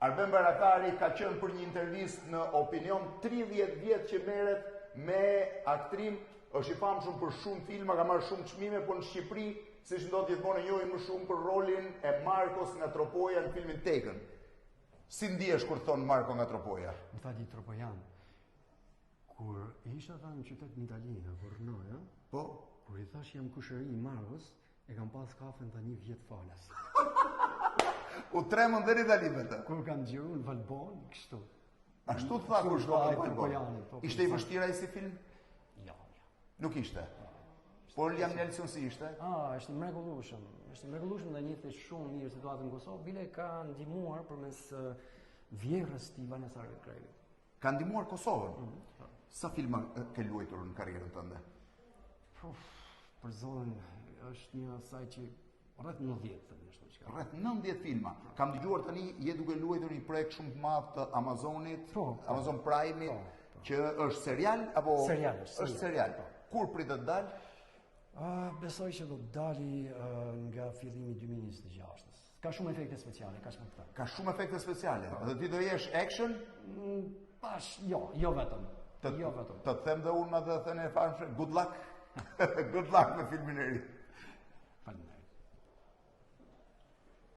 Arben Barakari ka qenë për një intervistë në Opinion 30 vjet që merret me aktrim, është i famshëm për shumë filma, ka marrë shumë çmime, por në Shqipëri, siç ndodh gjithmonë e njohin më shumë për rolin e Markos nga Tropoja në filmin Taken. Si ndihesh kur thon Marko nga Tropoja? Më tha di Tropojan. Kur isha tha në qytet në Itali, në Vornoja, Po, kur i thash jam kushëri i Markos, e kam pas kafen ta 1 vjet falas. u tremën dhe në Itali me të. Kur kam xhiru në Valbon, kështu. Ashtu të tha kur shkon në Tropojani. Valbon. Ishte i vështirë ai si film? Ja. Nuk ishte. Por Liam Neeson si ishte? Është mrekullueshëm. Është mrekullueshëm dhe njihte shumë mirë situatën në Kosovë, bile ka ndihmuar përmes vjerrës të Ivanes Arvekrajit. Ka ndihmuar Kosovën? Sa filma ke luajtur në karrierën tënde? Për zonë, është një asaj që rreth 90 të nështë që ka. Rreth 90 filma. Kam dëgjuar tani je duke luajtur një projekt shumë të madh të Amazonit, Amazon Prime-it, që është serial apo Serial, është serial. Kur pritet të dalë? Besoj që do të dali nga fillimi 2026. Ka shumë efekte speciale, ka shumë këta. Ka shumë efekte speciale. Dhe ti do jesh action? Jo vetëm. Jo vetëm. Të them dhe unë me të thënë e famshme, good luck. Good luck me filmin e ri.